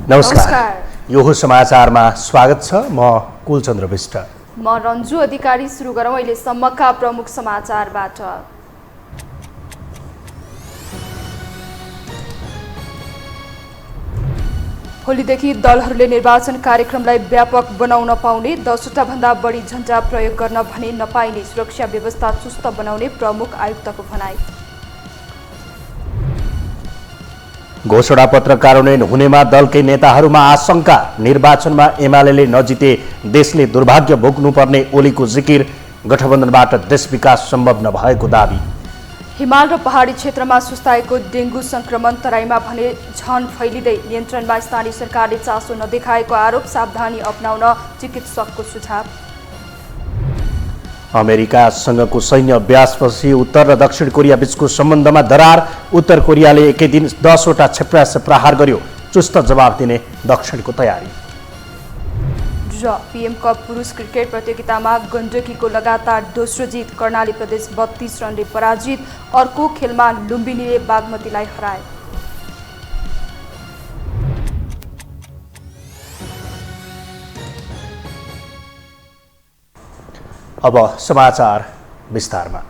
नमस्कार। यो हो समाचारमा स्वागत छ। म कुलचन्द्र विष्ट। म रन्जु अधिकारी। सुरु गरौँ अहिलेसम्मका प्रमुख समाचारबाट। भोलिदेखि दलहरूले निर्वाचन कार्यक्रमलाई व्यापक बनाउन पाउने, 10वटा भन्दा बढी झण्डा प्रयोग गर्न भने नपाइने, सुरक्षा व्यवस्था चुस्त बनाउने प्रमुख आयुक्तको भनाई। घोषणापत्र कार्यान्वयन हुनेमा दलकै नेताहरूमा आशंका। निर्वाचनमा एमाले नजिते देशले दुर्भाग्य भोग्नुपर्ने ओलीको जिकिर। गठबन्धनबाट देश विकास सम्भव नभएको दावी। हिमाल र पहाडी क्षेत्रमा सुस्ताएको डेङ्गु संक्रमण, तराईमा भने झन फैलिँदै। नियन्त्रणमा स्थानीय सरकारले चासो नदेखाएको आरोप, सावधानी अपनाउन चिकित्सकको सुझाव। अमेरिकासँगको सैन्य अभ्यासपछि उत्तर र दक्षिण कोरिया बीचको सम्बन्धमा दरार। उत्तर कोरियाले एकै दिन 10वटा क्षेपणास्त्र प्रहार गर्यो। चुस्त जवाब दिने दक्षिणको तयारी। र पीएम कप पुरुष क्रिकेट प्रतियोगितामा गण्डकीको लगातार दोस्रो जित। कर्णाली प्रदेश 32 रनले पराजित। अर्को खेलमा लुम्बिनीले बागमतीलाई हराए। अब समाचार विस्तारमा।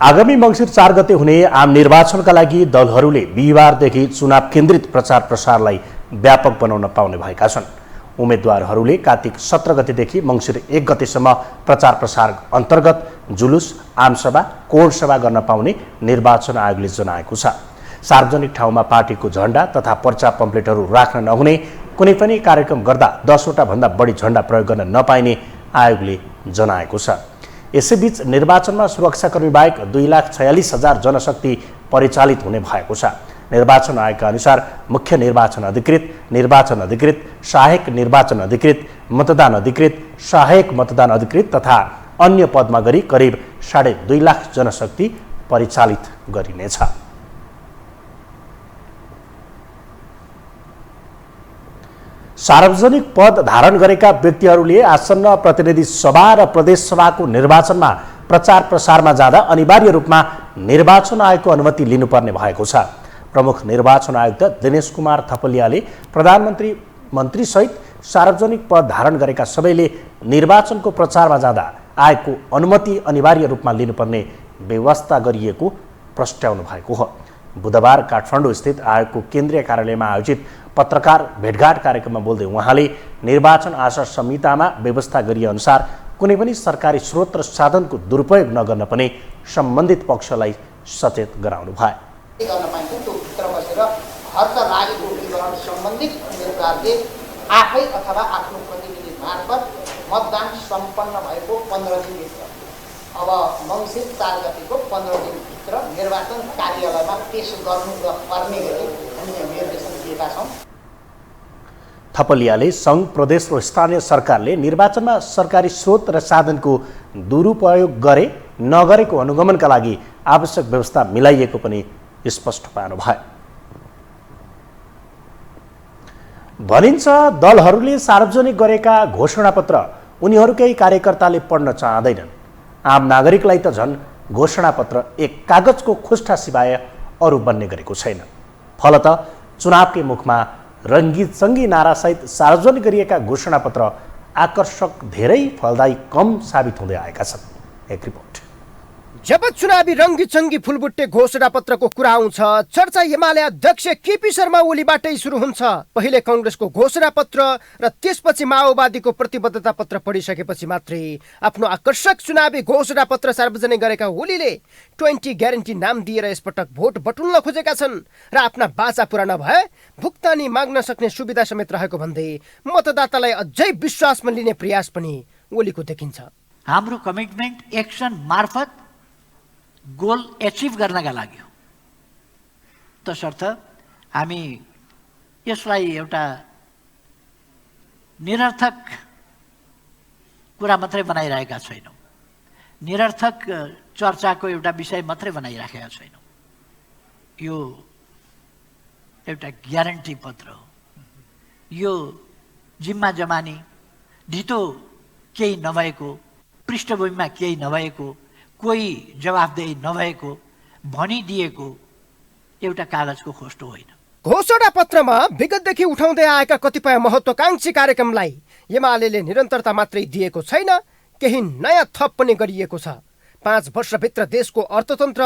आगामी मङ्सिर 4 गते हुने आम निर्वाचनका लागि दलहरूले बिहिबारदेखि चुनाव केन्द्रित प्रचार प्रसारलाई व्यापक बनाउन पाउने भएका छन्। उम्मेद्वारहरूले कार्तिक 17 गतेदेखि मङ्सिर 1 गतेसम्म प्रचार प्रसार अन्तर्गत जुलुस, आमसभा, कोण सभा गर्न पाउने निर्वाचन आयोगले जनाएको छ। सार्वजनिक ठाउँमा पार्टीको झण्डा तथा पर्चा पम्पलेटहरू राख्न नहुने, कुनै पनि कार्यक्रम गर्दा 10वटा भन्दा बढी झण्डा प्रयोग गर्न नपाइने आयोगले जनाएको छ। यसैबीच निर्वाचनमा सुरक्षाकर्मी बाहेक 2,46,000 जनशक्ति परिचालित हुने भएको छ। निर्वाचन आयोगका अनुसार मुख्य निर्वाचन अधिकृत, निर्वाचन अधिकृत, सहायक निर्वाचन अधिकृत, मतदान अधिकृत, सहायक मतदान अधिकृत तथा अन्य पदमा गरी करिब 2.5 लाख जनशक्ति परिचालित गरिनेछ। सार्वजनिक पद धारण गरेका व्यक्तिहरूले आसन्न प्रतिनिधि सभा र प्रदेश सभाको निर्वाचनमा प्रचार प्रसारमा जाँदा अनिवार्य रूपमा निर्वाचन आयोगको अनुमति लिनुपर्ने भएको छ। प्रमुख निर्वाचन आयुक्त दिनेश कुमार थपलियाले प्रधानमन्त्री मन्त्रीसहित सार्वजनिक पद धारण गरेका सबैले निर्वाचनको प्रचारमा जाँदा आयोगको अनुमति अनिवार्य रूपमा लिनुपर्ने व्यवस्था गरिएको प्रस्ट्याउनु भएको हो। बुधबार काठमाडौँ स्थित आयोगको केन्द्रीय कार्यालयमा आयोजित पत्रकार भेटघाट कार्यक्रममा बोल्दै उहाँले निर्वाचन आचार संहितामा व्यवस्था गरिए अनुसार कुनै पनि सरकारी स्रोत र साधनको दुरुपयोग नगर्न पनि सम्बन्धित पक्षलाई सचेत गराउनु भयो। गर्न पाइन्छ त्यो भित्र बसेर खर्च लागेको विवरण सम्बन्धित उम्मेदवारले आफै अथवा आफ्नो प्रतिनिधि मार्फत मतदान सम्पन्न भएको 15 दिनभित्र, अब मङ्सिर 4 गतेको 15 दिनभित्र निर्वाचन कार्यालयमा पेश गर्नुपर्ने गरी हामीले निर्देशन दिएका छौँ। थपलियाले सङ्घ, प्रदेश र स्थानीय सरकारले निर्वाचनमा सरकारी स्रोत र साधनको दुरुपयोग गरे नगरेको अनुगमनका लागि आवश्यक व्यवस्था मिलाइएको पनि स्पष्ट पार्नु भयो। भनिन्छ दलहरूले सार्वजनिक गरेका घोषणापत्र उनीहरूकै कार्यकर्ताले पढ्न चाहँदैनन्। आम नागरिकलाई त झन् घोषणापत्र एक कागजको खुस्टा सिवाय अरू बन्ने गरेको छैन। फलत चुनावकै मुखमा रङ्गीचङ्गी नारासहित सार्वजनिक गरिएका घोषणापत्र आकर्षक, धेरै फलदायी कम साबित हुँदै आएका छन्। एक रिपोर्ट। जब चुनावी रङ्गीचङ्गी फुलबुट्टे घोषणापत्रको कुरा आउँछ, चर्चा एमाले अध्यक्ष केपी शर्मा ओलीबाटै सुरु हुन्छ। पहिले काङ्ग्रेसको घोषणापत्र र त्यसपछि माओवादीको प्रतिबद्धता पत्र पढिसकेपछि मात्रै आफ्नो आकर्षक चुनावी घोषणापत्र सार्वजनिक गरेका ओलीले 20 ग्यारेन्टी नाम दिएर यसपटक भोट बटुल्न खोजेका छन् र आफ्ना बाचा पुरा नभए भुक्तानी माग्न सक्ने सुविधा समेत रहेको भन्दै मतदातालाई अझै विश्वासमा लिने प्रयास पनि ओलीको देखिन्छ। हाम्रो कमिटमेन्ट एक्सन मार्फत गोल एचिभ गर्नका लागि हो। तसर्थ हामी यसलाई एउटा निरर्थक कुरा मात्रै बनाइरहेका छैनौँ, निरर्थक चर्चाको एउटा विषय मात्रै बनाइराखेका छैनौँ। यो एउटा ग्यारेन्टी पत्र हो। यो जिम्मा जमानी ढितो केही नभएको, पृष्ठभूमिमा केही नभएको, कोही जवाफदेही नभएको भनिदिएको एउटा कागजको खोस्टो होइन। घोषणा पत्रमा विगतदेखि उठाउँदै आएका कतिपय महत्त्वकांक्षी कार्यक्रमलाई एमाले निरन्तरता मात्रै दिएको छैन, केही नयाँ थप पनि गरिएको छ। 5 वर्षभित्र देशको अर्थतन्त्र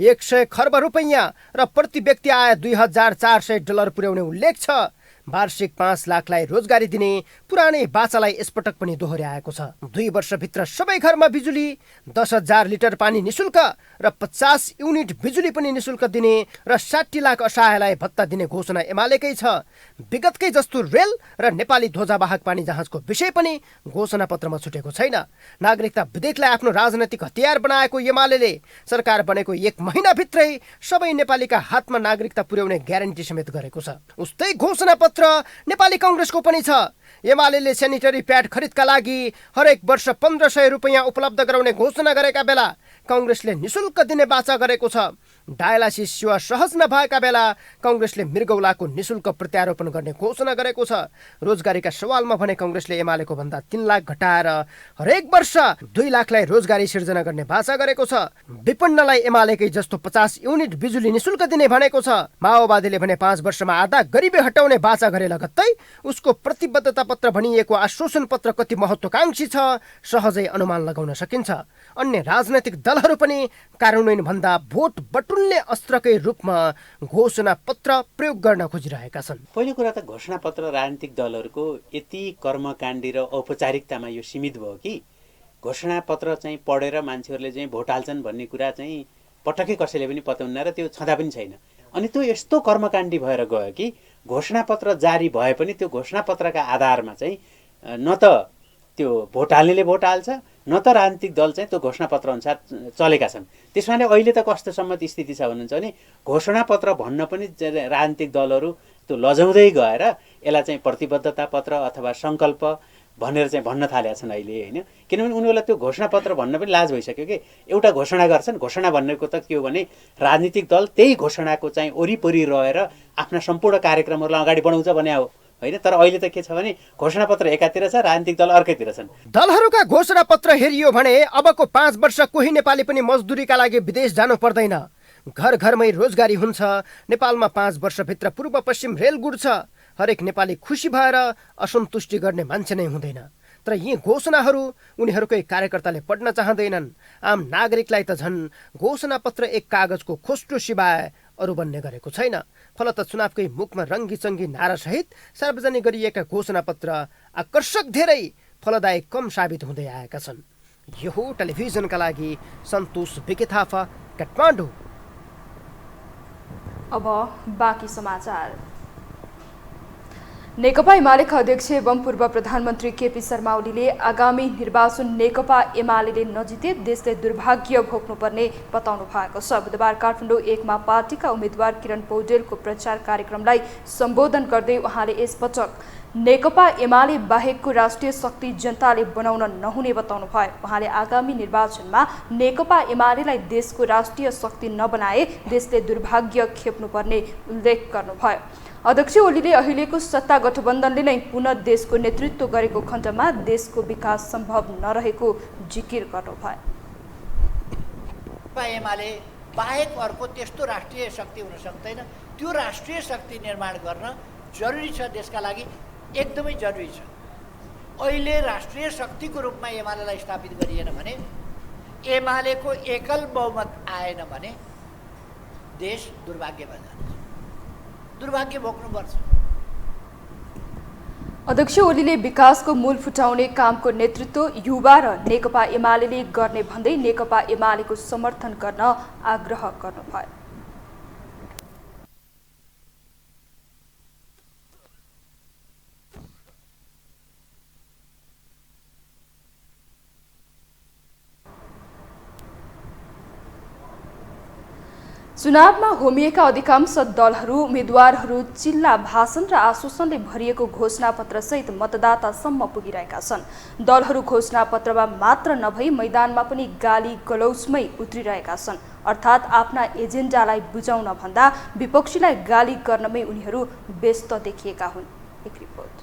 100 खर्ब रुपैयाँ र प्रति व्यक्ति आय $2,400 पुर्याउने उल्लेख छ। वार्षिक 5 लाखलाई रोजगारी दिने पुरानै बाचालाई यसपटक पनि दोहोर्याएको छ। 2 वर्षभित्र सबै घरमा बिजुली, 10,000 लिटर पानी निशुल्क र 50 युनिट बिजुली पनि निशुल्क दिने र 60 लाख असहायलाई भत्ता दिने घोषणा एमालेकै छ। विगतकै जस्तो रेल र नेपाली ध्वजावाहक पानी जहाजको विषय पनि घोषणा पत्रमा छुटेको छैन। नागरिकता विधेयकलाई आफ्नो राजनैतिक हतियार बनाएको एमाले सरकार बनेको 1 महिनाभित्रै सबै नेपालीका हातमा नागरिकता पुर्याउने ग्यारेन्टी समेत गरेको छ। उस्तै घोषणा पत्र नेपाली कांग्रेसको पनि छ। एमाले सेनिटरी प्याड खरिदका लागि हरेक वर्ष 1500 रुपैयाँ उपलब्ध गराउने घोषणा गरेका बेला कांग्रेसले निशुल्क दिने वाचा गरेको छ। डायलासिस सेवा सहज नभएका बेला कांग्रेसले मृगौलाको निशुल्क प्रत्यारोपण गर्ने घोषणा गरेको छ। रोजगारीका सवालमा भने कांग्रेसले एमालेको भन्दा 3 लाख घटाएर हरेक वर्ष 2 लाखलाई रोजगारी सिर्जना गर्ने वाचा गरेको छ। विपन्नलाई एमालेकै जस्तो 50 युनिट बिजुली निशुल्क दिने भनेको छ। माओवादीले भने 5 वर्षमा आधा गरिबी हटाउने वाचा गरे लगत्तै उसको प्रतिबद्धता पत्र भनिएको आश्वासन पत्र कति महत्त्वकांक्षी छ सहजै अनुमान लगाउन सकिन्छ। अन्य राजनैतिक दलहरू पनि कार्यान्वयन भन्दा भोट बटुल्ने अस्त्रकै रूपमा घोषणा पत्र प्रयोग गर्न खोजिरहेका छन्। पहिलो कुरा त घोषणा पत्र राजनीतिक दलहरूको यति कर्मकाण्डी र औपचारिकतामा यो सीमित भयो कि घोषणा पत्र चाहिँ पढेर मान्छेहरूले चाहिँ भोट हाल्छन् भन्ने कुरा चाहिँ पटक्कै कसैले पनि पत्याउन्न र त्यो छँदा पनि छैन। अनि त्यो यस्तो कर्मकाण्डी भएर गयो कि घोषणा पत्र जारी भए पनि त्यो घोषणा पत्रका आधारमा चाहिँ न त त्यो भोट हाल्नेले भोट हाल्छ, न त राजनीतिक दल चाहिँ त्यो घोषणा पत्र अनुसार चलेका छन्। त्यसमाले अहिले त कस्तो सम्मत स्थिति छ भन्नुहुन्छ भने घोषणा पत्र भन्न पनि राजनीतिक दलहरू त्यो लजाउँदै गएर यसलाई चाहिँ प्रतिबद्धता पत्र अथवा सङ्कल्प भनेर चाहिँ भन्न थालेका छन् अहिले, होइन? किनभने उनीहरूलाई त्यो घोषणा पत्र भन्न पनि लाज भइसक्यो कि एउटा घोषणा गर्छन्। घोषणा भन्नेको त के हो भने राजनीतिक दल त्यही घोषणाको चाहिँ वरिपरि रहेर आफ्ना सम्पूर्ण कार्यक्रमहरूलाई अगाडि बढाउँछ भने हो, होइन? तर अहिले त के छ भने घोषणा पत्र एकातिर छ, राजनीतिक दल अर्कैतिर छन्। दलहरूका घोषणा पत्र हेरियो भने अबको 5 वर्ष कोही नेपाली पनि मजदुरीका लागि विदेश जानु पर्दैन। घर घरमै रोजगारी हुन्छ। नेपालमा 5 वर्षभित्र पूर्व पश्चिम रेल गुड्छ। हरेक नेपाली खुसी भएर असन्तुष्टि गर्ने मान्छे नै हुँदैन। तर यी घोषणाहरू उनीहरूकै कार्यकर्ताले पढ्न चाहँदैनन्। आम नागरिकलाई त झन् घोषणा पत्र एक कागजको खोस्टो सिवाय अरू बन्ने गरेको छैन। फलत चुनावकै मुखमा रङ्गीचङ्गी नारासहित सार्वजनिक गरिएका घोषणा पत्र आकर्षक धेरै, फलदायक कम साबित हुँदै आएका छन्। यो हो टेलिभिजनका लागि सन्तोष बिके थापा, काठमाडौँ। अब बाँकी समाचार। नेकपा एमालेका अध्यक्ष एवं पूर्व प्रधानमन्त्री केपी शर्मा ओलीले आगामी निर्वाचन नेकपा एमाले नजिते देशले दुर्भाग्य भोग्नुपर्ने बताउनु भएको छ। बुधबार काठमाडौँ 1 मा पार्टीका उम्मेद्वार किरण पौडेलको प्रचार कार्यक्रमलाई सम्बोधन गर्दै उहाँले यसपटक नेकपा एमाले बाहेकको राष्ट्रिय शक्ति जनताले बनाउन नहुने बताउनु भयो। उहाँले आगामी निर्वाचनमा नेकपा एमालेलाई देशको राष्ट्रिय शक्ति नबनाए देशले दुर्भाग्य खेप्नुपर्ने उल्लेख गर्नुभयो। अध्यक्ष ओलीले अहिलेको सत्ता गठबन्धनले नै पुनः देशको नेतृत्व गरेको खण्डमा देशको विकास सम्भव नरहेको जिकिर गर्नुभयो। एमाले बाहेक अर्को त्यस्तो राष्ट्रिय शक्ति हुन सक्दैन। त्यो राष्ट्रिय शक्ति निर्माण गर्न जरुरी छ, देशका लागि एकदमै जरुरी छ। अहिले राष्ट्रिय शक्तिको रूपमा एमालेलाई स्थापित गरिएन भने, एमालेको एकल बहुमत आएन भने देश दुर्भाग्यमा जान्छ, दुर्भाग्य भोग्नुपर्छ। अध्यक्ष ओलीले विकासको मूल फुटाउने कामको नेतृत्व युवा र नेकपा एमाले गर्ने भन्दै नेकपा एमालेको समर्थन गर्न आग्रह गर्नुभयो। चुनावमा होमिएका अधिकांश दलहरू उम्मेद्वारहरू चिल्ला भाषण र आश्वासनले भरिएको घोषणापत्रसहित मतदातासम्म पुगिरहेका छन्। दलहरू घोषणापत्रमा मात्र नभई मैदानमा पनि गाली गलौजमै उत्रिरहेका छन्। अर्थात् आफ्ना एजेन्डालाई बुझाउन भन्दा विपक्षीलाई गाली गर्नमै उनीहरू व्यस्त देखिएका हुन्। एक रिपोर्ट।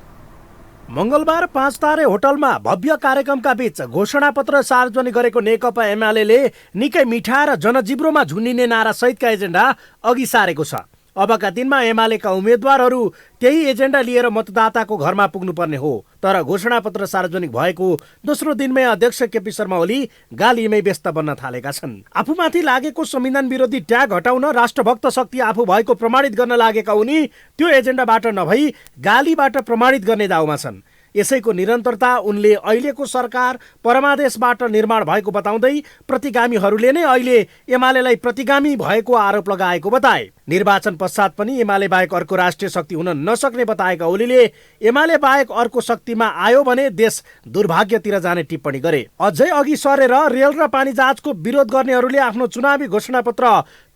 मंगलबार 5 तारे होटलमा भव्य कार्यक्रमका बीच घोषणापत्र सार्वजनिक गरेको नेकपा एमाले निकै मिठा र जनजिब्रोमा झुन्डिने नारा सहितका एजेन्डा अघि सारेको छ। अबका दिनमा एमालेका उम्मेद्वारहरू त्यही एजेन्डा लिएर मतदाताको घरमा पुग्नुपर्ने हो। तर घोषणापत्र सार्वजनिक भएको दोस्रो दिनमै अध्यक्ष केपी शर्मा ओली गालीमै व्यस्त बन्न थालेका छन्। आफूमाथि लागेको संविधान विरोधी ट्याग हटाउन राष्ट्रभक्त शक्ति आफू भएको प्रमाणित गर्न लागेका उनी त्यो एजेन्डाबाट नभई गालीबाट प्रमाणित गर्ने दाउमा छन्। यसैको निरन्तरता उनले अहिलेको सरकार परमादेशबाट निर्माण भएको बताउँदै प्रतिगामीहरूले नै अहिले एमालेलाई प्रतिगामी भएको आरोप लगाएको बताए। निर्वाचन पश्चात पनि एमाले बाहेक अर्को राष्ट्रिय शक्ति हुन नसक्ने बताएका ओलीले एमाले बाहेक अर्को शक्तिमा आयो भने देश दुर्भाग्यतिर जाने टिप्पणी गरे। अझै अघि सरेर रेल र पानी जहाजको विरोध गर्नेहरूले आफ्नो चुनावी घोषणापत्र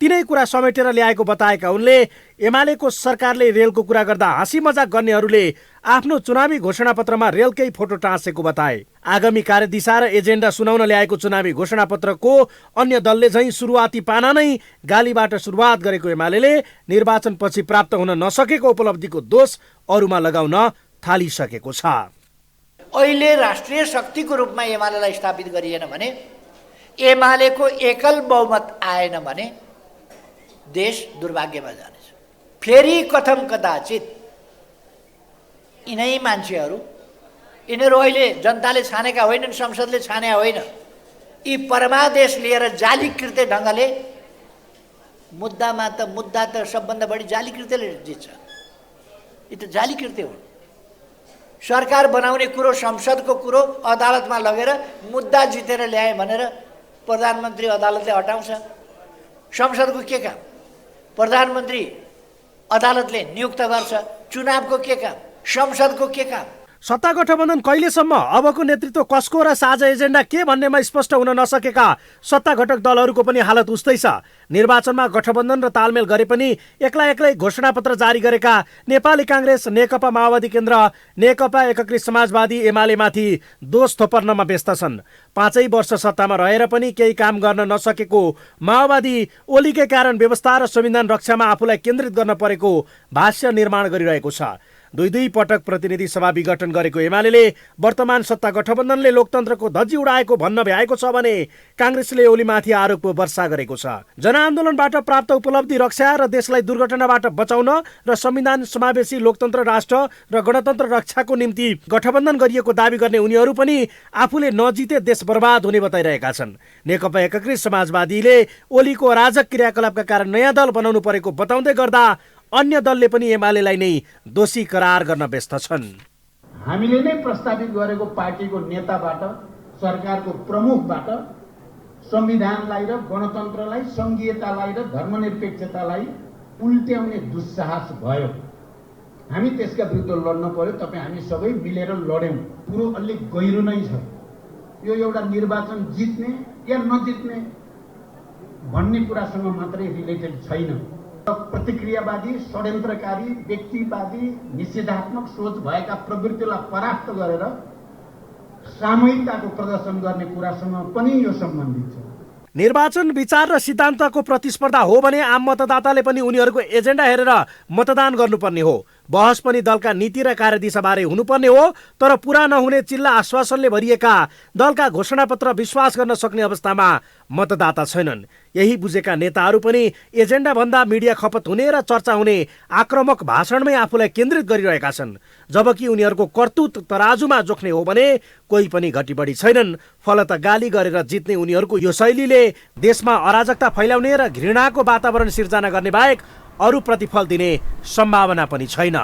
तिनै कुरा समेटेर ल्याएको बताएका उनले एमालेको सरकारले रेलको कुरा गर्दा हाँसी मजाक गर्नेहरूले आफ्नो चुनावी घोषणापत्रमा रेलकै फोटो टाँसेको बताए। आगामी कार्यदिशा र एजेन्डा सुनाउन ल्याएको चुनावी घोषणापत्रको अन्य दलले झैं सुरुवाती पाना नै गालीबाट सुरुवात गरेको एमालेले निर्वाचनपछि प्राप्त हुन नसकेको उपलब्धिको दोष अरूमा लगाउन थालिसकेको छ। अहिले राष्ट्रिय शक्तिको रूपमा एमालेलाई स्थापित गरिएन भने, एमालेको एकल बहुमत आएन भने देश दुर्भाग्यमा जानेछ। फेरि कथम कदाचित यिनै मान्छेहरू, यिनीहरू अहिले जनताले छानेका होइनन्, संसदले छाने होइन, यी परमादेश लिएर जालीकृत्य ढङ्गले मुद्दा त सबभन्दा बढी जालीकृत्यले जित्छ। यी त जालीकृत्य हुन्। सरकार बनाउने कुरो, संसदको कुरो अदालतमा लगेर मुद्दा जितेर ल्याए भनेर प्रधानमन्त्री अदालतले हटाउँछ। संसदको के काम? प्रधानमन्त्री अदालतले नियुक्त गर्छ। चुनावको के काम? संसदको के काम? सत्ता गठबन्धन कहिलेसम्म, अबको नेतृत्व कसको र साझा एजेन्डा के भन्नेमा स्पष्ट हुन नसकेका सत्ता घटक दलहरूको पनि हालत उस्तै छ। निर्वाचनमा गठबन्धन र तालमेल गरे पनि एक्लै घोषणापत्र जारी गरेका नेपाली काङ्ग्रेस, नेकपा माओवादी केन्द्र, नेकपा एकीकृत समाजवादी एमालेमाथि दोष थोपर्नमा व्यस्त छन्। 5 वर्ष सत्तामा रहेर पनि केही काम गर्न नसकेको माओवादी ओलीकै कारण व्यवस्था र संविधान रक्षामा आफूलाई केन्द्रित गर्न परेको भाष्य निर्माण गरिरहेको छ। दुई पटक प्रतिनिधि सभा विघटन गरेको एमालेले वर्तमान सत्ता गठबन्धनले लोकतन्त्रको धज्जी उडाएको भन्न भ्याएको छ भने काङ्ग्रेसले ओलीमाथि आरोपको वर्षा गरेको छ। जनआन्दोलनबाट प्राप्त उपलब्धि रक्षा र देशलाई दुर्घटनाबाट बचाउन र संविधान समावेशी लोकतन्त्र राष्ट्र र गणतन्त्र रक्षाको निम्ति गठबन्धन गरिएको दावी गर्ने उनीहरू पनि आफूले नजिते देश बर्बाद हुने बताइरहेका छन्। नेकपा एकीकृत समाजवादीले ओलीको अराजक क्रियाकलापका कारण नयाँ दल बनाउनु परेको बताउँदै गर्दा अन्य दलले पनि एमालेलाई नै दोषी करार गर्न व्यस्त छन्। हामीले नै प्रस्तावित गरेको पार्टीको नेताबाट, सरकारको प्रमुखबाट संविधानलाई र गणतन्त्रलाई, संघीयतालाई र धर्मनिरपेक्षतालाई उल्ट्याउने दुस्साहस भयो। हामी त्यसका विरुद्ध लड्न पर्यो। तपाईँ हामी सबै मिलेर लड्यौँ। कुरो अलिक गहिरो नै छ। यो एउटा निर्वाचन जित्ने या नजित्ने भन्ने कुरासँग मात्रै रिलेटेड छैन। प्रतिक्रियावादी, षड्यन्त्रकारी, व्यक्तिवादी, निषेधात्मक सोच भएका प्रवृत्तिलाई परास्त गरेर सामूहिकताको प्रदर्शन गर्ने कुरासँग पनि यो सम्बन्धित छ। निर्वाचन विचार र सिद्धान्तको प्रतिस्पर्धा हो भने आम मतदाताले पनि उनीहरूको एजेन्डा हेरेर मतदान गर्नुपर्ने हो। बहस पनि दलका नीति र कार्यदिशाबारे हुनुपर्ने हो। तर पुरा नहुने चिल्ला आश्वासनले भरिएका दलका घोषणापत्र विश्वास गर्न सक्ने अवस्थामा मतदाता छैनन्। यही बुझेका नेताहरू पनि एजेन्डा भन्दा मिडिया खपत हुने र चर्चा हुने आक्रामक भाषणमै आफूलाई केन्द्रित गरिरहेका छन्। जबकि उनीहरूको कर्तुत तराजुमा जोख्ने हो भने कोही पनि घटी बढी छैनन्। फलत गाली गरेर जित्ने उनीहरूको यो शैलीले देशमा अराजकता फैलाउने र घृणाको वातावरण सिर्जना गर्ने बाहेक अरू प्रतिफल दिने सम्भावना पनि छैन।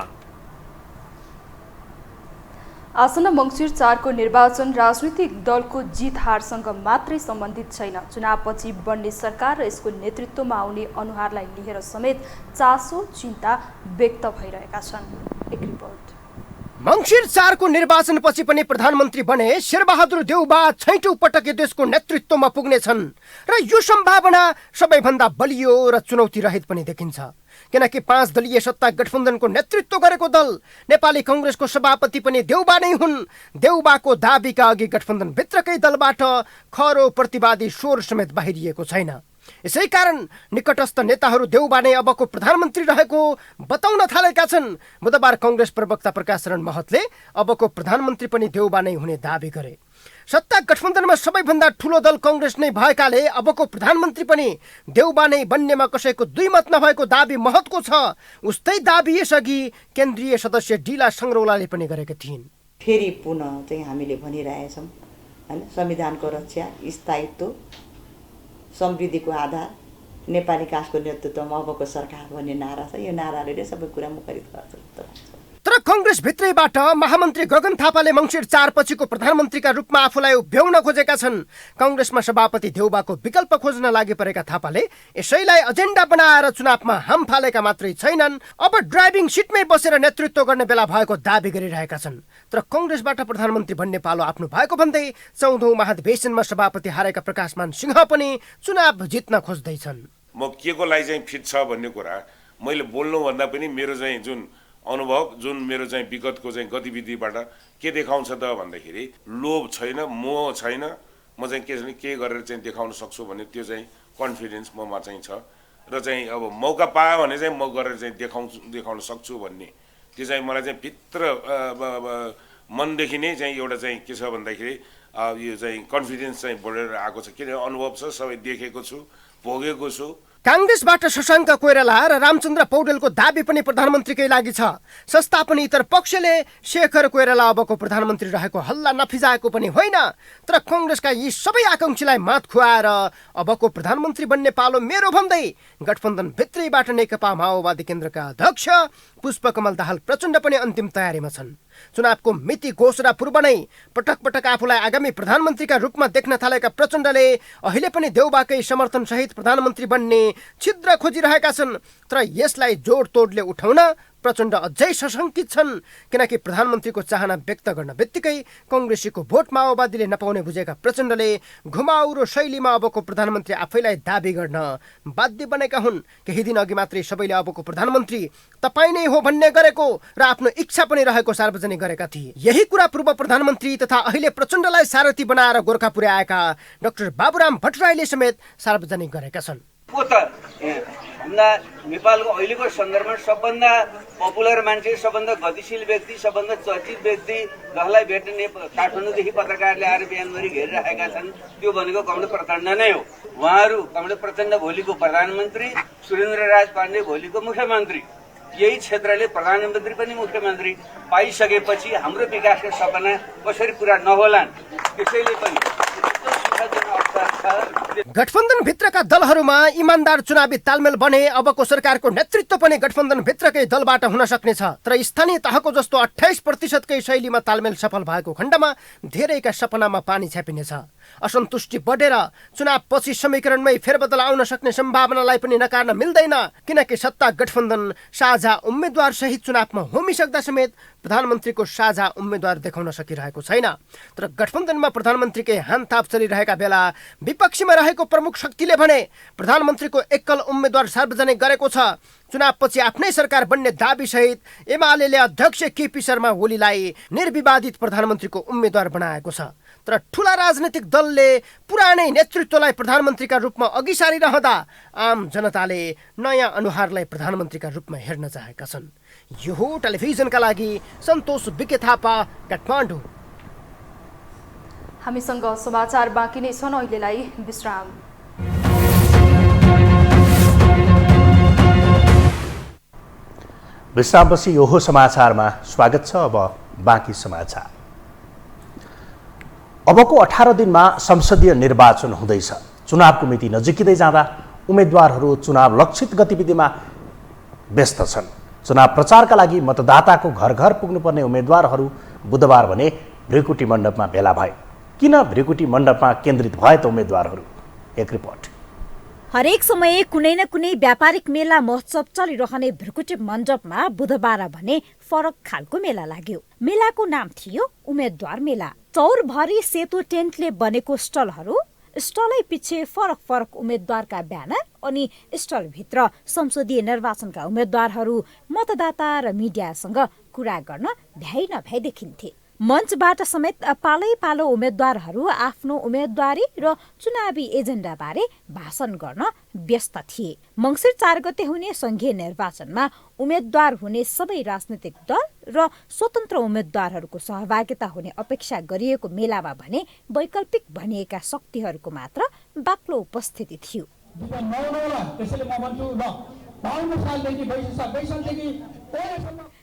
आसन्न मङ्सिर 4 को निर्वाचन राजनीतिक दलको जित हारसँग मात्रै सम्बन्धित छैन। चुनावपछि बन्ने सरकार र यसको नेतृत्वमा आउने अनुहारलाई लिएर समेत चासो, चिन्ता व्यक्त भइरहेका छन्। एक रिपोर्ट। मङ्सिर 4 को निर्वाचनपछि पनि प्रधानमन्त्री बने शेरबहादुर देउबा 6औं पटक देशको नेतृत्वमा पुग्नेछन् र यो सम्भावना सबैभन्दा बलियो र चुनौती रहित पनि देखिन्छ, किनकि 5 दलीय सत्ता गठबन्धनको नेतृत्व गरेको दल नेपाली कङ्ग्रेसको सभापति पनि देउबा नै हुन्। देउबाको दाबीका अघि गठबन्धनभित्रकै दलबाट खरो प्रतिवादी स्वर समेत बाहिरिएको छैन। यसै कारण निकटस्थ नेताहरू देउबा नै अबको प्रधानमन्त्री रहेको बताउन थालेका छन्। बुधबार कङ्ग्रेस प्रवक्ता प्रकाश शरण महतले अबको प्रधानमन्त्री पनि देउबा नै हुने दाबी गरे। सत्ता गठबन्धनमा सबैभन्दा ठूलो दल कङ्ग्रेस नै भएकाले अबको प्रधानमन्त्री पनि देउबा नै बन्नेमा कसैको दुई मत नभएको दाबी महतको छ। उस्तै दाबी यसअघि केन्द्रीय सदस्य डिला सङ्ग्रौलाले पनि गरेका थिइन्। फेरि पुनः चाहिँ हामीले भनिरहेछौँ हैन, संविधानको रक्षा, स्थायित्व, समृद्धिको आधार, नेपाली कासको नेतृत्वमा अबको सरकार भन्ने नारा छ। यो नाराले नै सबै कुरा मुखरित गर्छ। तर कङ्ग्रेस भित्रैबाट महामन्त्री गगन थापाले मङ्सिर 4 पछिको प्रधानमन्त्रीका रूपमा आफूलाई उभ्याउन खोजेका छन्। कङ्ग्रेसमा सभापति देउबाको विकल्प खोज्न लागि परेका थापाले यसैलाई एजेन्डा बनाएर चुनावमा हाम फालेका मात्रै छैनन्, अब ड्राइभिङ सिटमै बसेर नेतृत्व गर्ने बेला भएको दाबी गरिरहेका छन्। तर कङ्ग्रेसबाट प्रधानमन्त्री बन्ने पालो आफ्नो भएको भन्दै 14औं महाधिवेशनमा सभापति हारेका प्रकाशमान सिंह पनि चुनाव जित्न खोज्दैछन्। म के को लागि चाहिँ फिट छ भन्ने कुरा मैले बोल्नुभन्दा पनि मेरो चाहिँ जुन अनुभव, जुन मेरो चाहिँ विगतको चाहिँ गतिविधिबाट के देखाउँछ त भन्दाखेरि लोभ छैन, मोह छैन, म चाहिँ के गरेर चाहिँ देखाउन सक्छु भन्ने त्यो चाहिँ कन्फिडेन्स ममा चाहिँ छ र चाहिँ अब मौका पायो भने चाहिँ म गरेर चाहिँ देखाउन सक्छु भन्ने त्यो चाहिँ मलाई चाहिँ भित्र मनदेखि नै चाहिँ एउटा चाहिँ के छ भन्दाखेरि यो चाहिँ कन्फिडेन्स चाहिँ बढेर आएको छ। किन अनुभव छ, सबै देखेको छु, भोगेको छु। काङ्ग्रेसबाट शशाङ्क कोइराला र रामचन्द्र पौडेलको दाबी पनि प्रधानमन्त्रीकै लागि छ। संस्थापन पक्षले शेखर कोइराला अबको प्रधानमन्त्री रहेको हल्ला नफिजाएको पनि होइन। तर कङ्ग्रेसका यी सबै आकाङ्क्षीलाई मात खुवाएर अबको प्रधानमन्त्री बन्ने पालो मेरो भन्दै गठबन्धन भित्रैबाट नेकपा माओवादी केन्द्रका अध्यक्ष पुष्पकमल दाहाल प्रचण्ड पनि अन्तिम तयारीमा छन्। चुनावको मिति घोषणा पूर्व नै पटक पटक आफूलाई आगामी प्रधानमन्त्रीका रूपमा देख्न थालेका प्रचण्डले अहिले पनि देउबाकै समर्थन सहित प्रधानमन्त्री बन्ने छिद्र खोजिरहेका छन्। तर यसलाई जोडतोडले उठाउन प्रचण्ड अझै सशङ्कित छन्, किनकि प्रधानमन्त्रीको चाहना व्यक्त गर्न बित्तिकै कङ्ग्रेसीको भोट माओवादीले नपाउने बुझेका प्रचण्डले घुमाउरो शैलीमा अबको प्रधानमन्त्री आफैलाई दाबी गर्न बाध्य बनेका हुन्। केही दिन अघि मात्रै सबैले अबको प्रधानमन्त्री तपाईँ नै हो भन्ने गरेको र आफ्नो इच्छा पनि रहेको सार्वजनिक गरेका थिए। यही कुरा पूर्व प्रधानमन्त्री तथा अहिले प्रचण्डलाई सारथी बनाएर गोर्खा पुर्याएका डाक्टर बाबुराम भट्टराईले समेत सार्वजनिक गरेका छन्। नेपालको अहिलेको सन्दर्भमा सबभन्दा पपुलर मान्छे, सबभन्दा गतिशील व्यक्ति, सबभन्दा चर्चित व्यक्ति जसलाई भेट्ने काठमाडौँदेखि पत्रकारले आएर बिहान गरी घेरिरहेका छन्, त्यो भनेको कमलेश प्रचण्ड नै हो। उहाँहरू कमलेश प्रचण्ड भोलिको प्रधानमन्त्री, सुरेन्द्रराज पाण्डे भोलिको मुख्यमन्त्री। यही क्षेत्रले प्रधानमन्त्री पनि मुख्यमन्त्री पाइसकेपछि हाम्रो विकासका सपना कसरी पुरा नहोलान्, त्यसैले पनि गठबन्धन भित्रका दलहरूमा इमानदार चुनावी तालमेल बने अबको सरकारको नेतृत्व पनि गठबन्धन भित्रकै दलबाट हुन सक्नेछ। तर स्थानीय तहको जस्तो 28% शैलीमा तालमेल सफल भएको खण्डमा धेरैका सपनामा पानी छ्यापिनेछ। असन्तुष्टि बढेर चुनावपछि समीकरणमै फेरबदल आउन सक्ने सम्भावनालाई पनि नकार्न मिल्दैन, किनकि सत्ता गठबन्धन साझा उम्मेद्वार सहित चुनावमा होमिसक्दा समेत प्रधानमन्त्रीको साझा उम्मेद्वार देखाउन सकिरहेको छैन। तर गठबन्धनमा प्रधानमन्त्रीकै हानथाप चलिरहेका बेला विपक्षीमा रहेको प्रमुख शक्तिले भने प्रधानमन्त्रीको एकल उम्मेद्वार सार्वजनिक गरेको छ। चुनावपछि आफ्नै सरकार बन्ने दाबी सहित एमाले अध्यक्ष केपी शर्मा ओलीलाई निर्विवादित प्रधानमन्त्रीको उम्मेद्वार बनाएको छ। तर ठूला राजनीतिक दलले पुरानै नेतृत्वलाई प्रधानमन्त्रीका रूपमा अघि सारिरहँदा आम जनताले नयाँ अनुहारलाई प्रधानमन्त्रीका रूपमा हेर्न चाहेका छन्। यो हो टेलिभिजनका लागि सन्तोष बिके थापा, काठमाडौँ। हामीसँग समाचार बाँकी नै छन्, अहिलेलाई विश्राम। विश्रामपछि यो हो समाचारमा स्वागत छ। अब बाँकी समाचार। अबको 18 दिनमा संसदीय निर्वाचन हुँदैछ। चुनावको मिति नजिकिँदै जाँदा उम्मेद्वारहरू चुनाव लक्षित गतिविधिमा व्यस्त छन्। चुनाव प्रचारका लागि मतदाताको घर घर पुग्नुपर्ने उम्मेद्वारहरू बुधबार भने भ्रिकुटी मण्डपमा भेला भए। किन भ्रिकुटी मण्डपमा केन्द्रित भए त उम्मेद्वारहरू? एक रिपोर्ट। हरेक समय कुनै न कुनै व्यापारिक मेला महोत्सव चलिरहने भ्रकुटे मण्डपमा बुधबार भने फरक खालको मेला लाग्यो। मेलाको नाम थियो उम्मेद्वार मेला। चौरभरि सेतो टेन्टले बनेको स्टलहरू, स्टलै पछि फरक फरक उम्मेद्वारका ब्यानर अनि स्टलभित्र संसदीय निर्वाचनका उम्मेद्वारहरू मतदाता र मिडियासँग कुरा गर्न भ्याइ नभ्याइ देखिन्थे। मञ्चबाट समेत पालै पालो उम्मेद्वारहरू आफ्नो उम्मेदवारी र चुनावी एजेन्डाबारे भाषण गर्न व्यस्त थिए। मङ्सिर 4 गते हुने संघीय निर्वाचनमा उम्मेद्वार हुने सबै राजनैतिक दल र स्वतन्त्र उम्मेद्वारहरूको सहभागिता हुने अपेक्षा गरिएको मेलामा भने वैकल्पिक भनिएका शक्तिहरूको मात्र बाक्लो उपस्थिति थियो।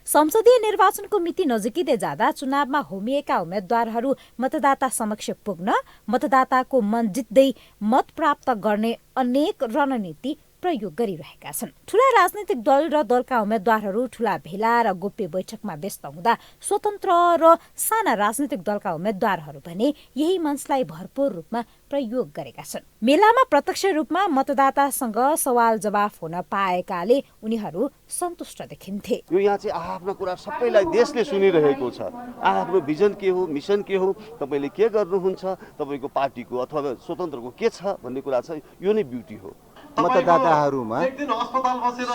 संसदीय निर्वाचनको मिति नजिकिँदै जाँदा चुनावमा होमिएका उम्मेद्वारहरू मतदाता समक्ष पुग्न, मतदाताको मन जित्दै मत प्राप्त गर्ने अनेक रणनीति प्रयोग गरिरहेका छन्। ठूला राजनैतिक दल र दलका उम्मेद्वारहरू ठूला भेला र गोप्य बैठकमा व्यस्त हुँदा स्वतन्त्र र साना राजनैतिक दलका उम्मेद्वारहरू भने यही मञ्चलाई भरपूर रूपमा प्रयोग गरेका छन्। मेलामा प्रत्यक्ष रूपमा मतदातासँग सवाल जवाफ हुन पाएकाले उनीहरू सन्तुष्ट देखिन्थे। यो यहाँ चाहिँ आफ्ना कुरा सबैलाई देशले सुनिरहेको छ। आफ्नो भिजन के हो, मिसन के हो, तपाईले के गर्नुहुन्छ, तपाईको पार्टीको अथवा स्वतन्त्रको के छ भन्ने कुरा छ। यो नै ब्युटी हो। मतदाताहरूमा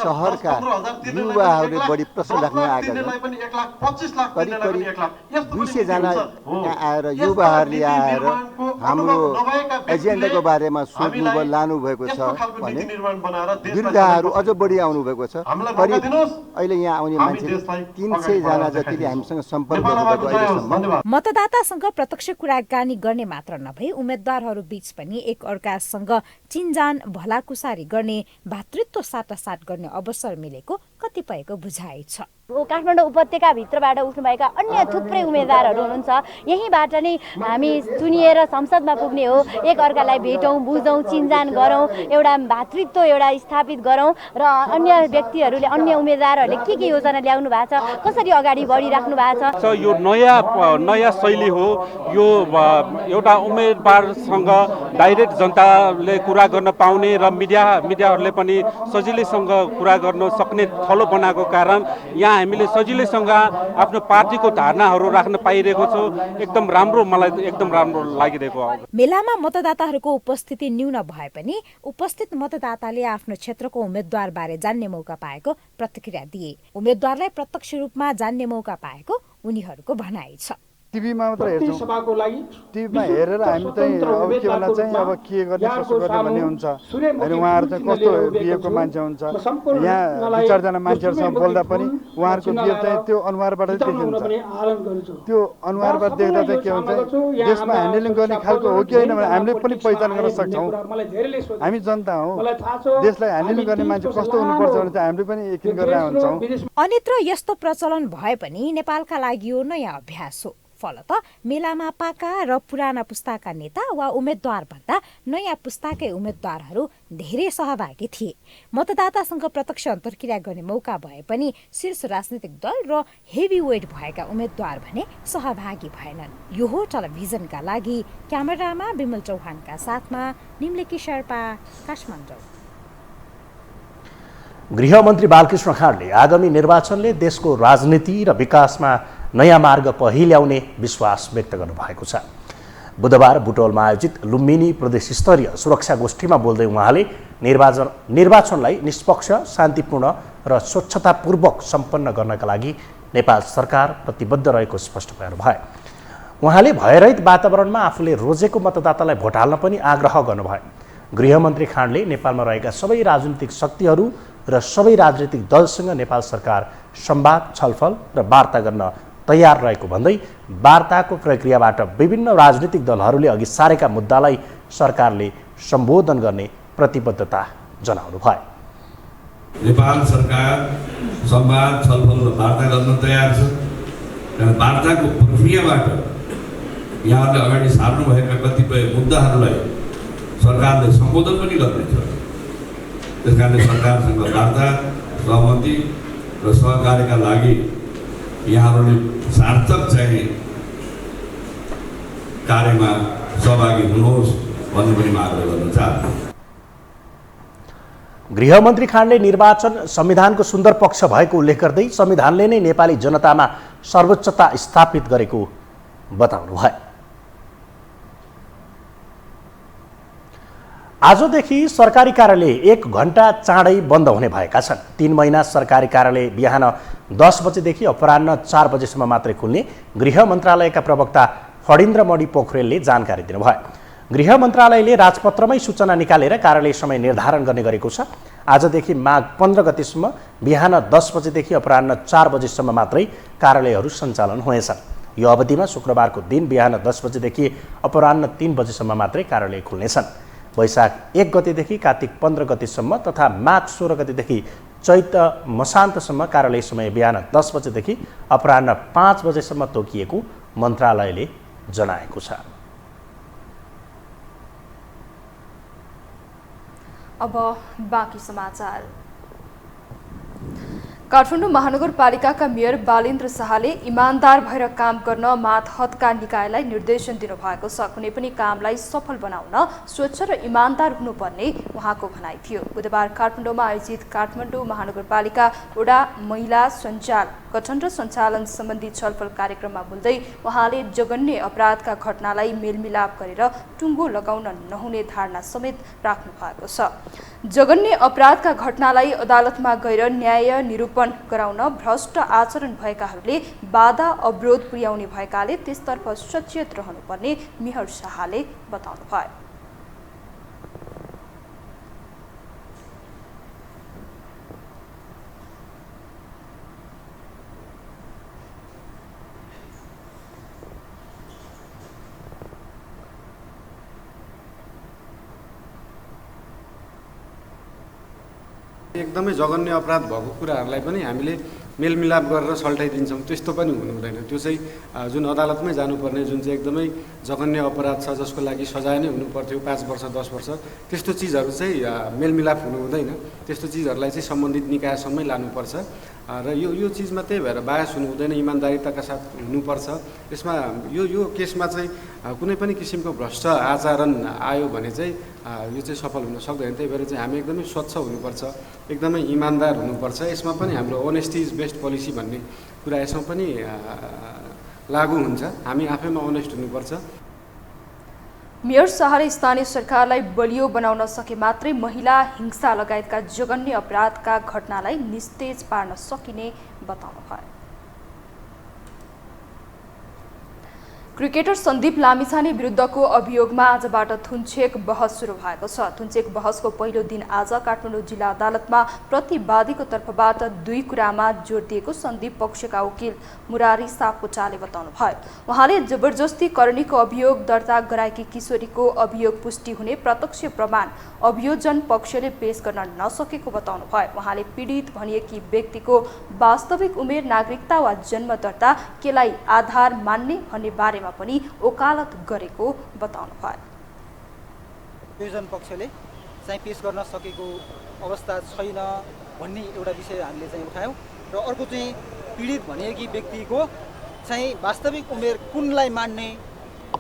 सहरका युवाहरूले बढी प्रश्न राख्न आएका छन्। करिब 200 जना आएर युवाहरूले आएर हाम्रो एजेन्डाको बारेमा सोध्नु लानुभएको छ भने वृद्धहरू अझ बढी आउनुभएको छ। करिब अहिले यहाँ आउने मान्छे 300 जना जतिले हामीसँग सम्पर्क गर्नुभएको अहिलेसम्म। मतदातासँग प्रत्यक्ष कुराकानी गर्ने मात्र नभई उम्मेद्वारहरू बीच पनि एक अर्कासँग चिनजान भलाकुसा गर्ने, भातृत्व साटासाट गर्ने अवसर मिलेको कतिपयको बुझाइ छ। काठमाडौँ उपत्यकाभित्रबाट उठ्नुभएका अन्य थुप्रै उम्मेद्वारहरू हुनुहुन्छ। यहीँबाट नै हामी चुनिएर संसदमा पुग्ने हो। एक अर्कालाई भेटौँ, बुझौँ, चिनजान गरौँ, एउटा भातृत्व एउटा स्थापित गरौँ र अन्य व्यक्तिहरूले, अन्य उम्मेद्वारहरूले के योजना ल्याउनु भएको छ, कसरी अगाडि बढिराख्नु भएको छ। यो नयाँ शैली हो। यो एउटा उम्मेदवारसँग डाइरेक्ट जनताले कुरा गर्न पाउने र मिडियाहरूले पनि सजिलैसँग कुरा गर्न सक्ने थलो बनाएको कारण यहाँ हामीले सजिलैसँग आफ्नो पार्टीको धारणाहरू राख्न पाइरहेको छौँ। एकदम राम्रो, मलाई एकदम राम्रो लागिरहेको। मेलामा मतदाताहरूको उपस्थिति न्यून भए पनि उपस्थित मतदाताले आफ्नो क्षेत्रको उम्मेद्वारबारे जान्ने मौका पाएको प्रतिक्रिया दिए। उम्मेद्वारलाई प्रत्यक्ष रूपमा जान्ने मौका पाएको उनीहरूको भनाइ छ। टिभीमा मात्र हेर्छौँ। टिभीमा हेरेर हामी चाहिँ अब के भन्न चाहिँ अब के गर्ने कसो गर्ने भन्ने हुन्छ। अनि उहाँहरू चाहिँ कस्तो बिहेको मान्छे हुन्छ। यहाँ 2-4 जना मान्छेहरूसँग बोल्दा पनि उहाँहरूको बिहे चाहिँ त्यो अनुहारबाट देखिन्छ। त्यो अनुहारबाट देख्दा चाहिँ के हुन्छ, देशमा ह्यान्डलिङ गर्ने खालको हो कि होइन भने हामीले पनि पहिचान गर्न सक्छौँ। हामी जनता हौ, देशलाई ह्यान्डलिङ गर्ने मान्छे कस्तो हुनुपर्छ भने चाहिँ हामीले पनि यकिन गरेर हुन्छौँ। अन्यत्र यस्तो प्रचलन भए पनि नेपालका लागि यो नयाँ अभ्यास हो। फलत मेलामा पाका र पुराना पुस्ताका नेता वा उम्मेद्वार भन्दा नयाँ पुस्ताकै उम्मेद्वारहरू धेरै सहभागी थिए। मतदातासँग प्रत्यक्ष अन्तर्क्रिया गर्ने मौका भए पनि शीर्ष राजनैतिक दल र हेभी वेट भएका उम्मेद्वार भने सहभागी भएनन्। यो हो टेलिभिजनका लागि क्यामेरामा विमल चौहानका साथमा निम्लेकी शेर्पा, काठमाडौँ। गृहमन्त्री बालकृष्ण खाँडले आगामी निर्वाचनले देशको राजनीति र विकासमा नयाँ मार्ग पहिल्याउने विश्वास व्यक्त गर्नुभएको छ। बुधबार बुटवलमा आयोजित लुम्बिनी प्रदेश स्तरीय सुरक्षा गोष्ठीमा बोल्दै उहाँले निर्वाचनलाई निष्पक्ष, शान्तिपूर्ण र स्वच्छतापूर्वक सम्पन्न गर्नका लागि नेपाल सरकार प्रतिबद्ध रहेको स्पष्ट गर्नुभयो। उहाँले भयरहित वातावरणमा आफूले रोजेको मतदातालाई भोट हाल्न पनि आग्रह गर्नुभयो। गृहमन्त्री खाँडले नेपालमा रहेका सबै राजनीतिक शक्तिहरू र सबै राजनीतिक दलसँग नेपाल सरकार संवाद, छलफल र वार्ता गर्न तयार रहेको भन्दै वार्ताको प्रक्रियाबाट विभिन्न राजनीतिक दलहरूले अघि सारेका मुद्दालाई सरकारले सम्बोधन गर्ने प्रतिबद्धता जनाउनु भयो। नेपाल सरकार संवाद, छलफल र वार्ता गर्न तयार छ। तर वार्ताको प्रक्रियाबाट यहाँले अगाडि सार्नुभएका कतिपय मुद्दाहरूलाई सरकारले सम्बोधन पनि गर्नेछ। त्यसकारणले सरकारसँग वार्ता, सहमति र सहकार्यका लागि यहाँहरूले सार्थक चाहिँ कार्यमा सहभागी हुनुहोस् भन्ने पनि आग्रह गर्न चाहन्छु। गृहमन्त्री खानले निर्वाचन संविधानको सुन्दर पक्ष भएको उल्लेख गर्दै संविधानले नै नेपाली जनतामा सर्वोच्चता स्थापित गरेको बताउनुभयो। आजदेखि सरकारी कार्यालय 1 घण्टा चाँडै बन्द हुने भएका छन्। 3 महिना सरकारी कार्यालय बिहान 10 बजेदेखि अपराह्न 4 बजेसम्म मात्रै खुल्ने गृह मन्त्रालयका प्रवक्ता फणीन्द्रमणि पोखरेलले जानकारी दिनुभयो। गृह मन्त्रालयले राजपत्रमै सूचना निकालेर कार्यालय समय निर्धारण गर्ने गरेको छ। आजदेखि माघ 15 गतेसम्म बिहान 10 बजेदेखि अपराह्न 4 बजेसम्म मात्रै कार्यालयहरू सञ्चालन हुनेछन्। यो अवधिमा शुक्रबारको दिन बिहान 10 बजेदेखि अपराह्न 3 बजेसम्म मात्रै कार्यालय खुल्नेछन्। वैशाख 1 गतेदेखि कार्तिक 15 गतेसम्म तथा माघ 16 गतेदेखि चैत मसान्तसम्म कार्यालय समय बिहान 10 बजेदेखि अपराह्न 5 बजेसम्म तोकिएको मन्त्रालयले जनाएको छ। अब बाँकी समाचार। काठमाडौँ महानगरपालिकाका मेयर बालेन्द्र शाहले इमान्दार भएर काम गर्न मातहतका निकायलाई निर्देशन दिनुभएको छ। कुनै पनि कामलाई सफल बनाउन स्वच्छ र इमान्दार हुनुपर्ने उहाँको भनाइ थियो। बुधबार काठमाडौँमा आयोजित काठमाडौँ महानगरपालिका वडा महिला सञ्जाल गठन र सञ्चालन सम्बन्धी छलफल कार्यक्रममा बोल्दै उहाँले जघन्य अपराधका घटनालाई मेलमिलाप गरेर टुङ्गो लगाउन नहुने धारणा समेत राख्नु भएको छ। जघन्य अपराधका घटनालाई अदालतमा गएर न्याय निरूपण गराउन भ्रष्ट आचरण भएकाहरूले बाधा अवरोध पुर्याउने भएकाले त्यसतर्फ सचेत रहनुपर्ने मेयर शाहले बताउनुभयो। एकदमै जघन्य अपराध भएको कुराहरूलाई पनि हामीले मेलमिलाप गरेर सल्टाइदिन्छौँ। त्यस्तो पनि हुनु हुँदैन। त्यो चाहिँ जुन अदालतमै जानुपर्ने जुन चाहिँ एकदमै जघन्य अपराध छ जसको लागि सजाय नै हुनुपर्थ्यो 5 वर्ष 10 वर्ष, त्यस्तो चिजहरू चाहिँ मेलमिलाप हुनु हुँदैन। त्यस्तो चिजहरूलाई चाहिँ सम्बन्धित निकायसम्मै लानुपर्छ र यो चिजमा त्यही भएर बायस हुनु हुँदैन, इमान्दारिताका साथ हुनुपर्छ। यसमा यो केसमा चाहिँ कुनै पनि किसिमको भ्रष्ट आचरण आयो भने चाहिँ यो चाहिँ सफल हुन सक्दैन। त्यही भएर चाहिँ हामी एकदमै स्वच्छ हुनुपर्छ, एकदमै इमान्दार हुनुपर्छ। यसमा पनि हाम्रो अनेस्टी इज बेस्ट पोलिसी भन्ने कुरा यसमा पनि लागू हुन्छ। हामी आफैमा अनेस्ट हुनुपर्छ। मेयर शाहले स्थानीय सरकारलाई बलियो बनाउन सके मात्रै महिला हिंसा लगायतका जघन्य अपराधका घटनालाई निस्तेज पार्न सकिने बताउनुभयो। क्रिकेटर सन्दीप लामिछाने विरुद्धको अभियोगमा आजबाट थुन्चेक बहस सुरु भएको छ। थुन्चेक बहसको पहिलो दिन आज काठमाडौँ जिल्ला अदालतमा प्रतिवादीको तर्फबाट 2 कुरामा जोड दिएको सन्दीप पक्षका वकिल मुरारी सापकोटाले बताउनुभयो। उहाँले जबरजस्ती करणीको अभियोग दर्ता गराएकी किशोरीको अभियोग पुष्टि हुने प्रत्यक्ष प्रमाण अभियोजन पक्षले पेश गर्न नसकेको बताउनुभयो। उहाँले पीडित भनिएकी व्यक्तिको वास्तविक उमेर, नागरिकता वा जन्म दर्ता केलाई आधार मान्ने भन्ने बारेमा पनि वकालत गरेको बताउनुभयो। अभियोजन पक्षले चाहिँ पेश गर्न सकेको अवस्था छैन भन्ने एउटा विषय हामीले चाहिँ उठायौँ र अर्को चाहिँ पीडित भनिएकी व्यक्तिको चाहिँ वास्तविक उमेर कुनलाई मान्ने,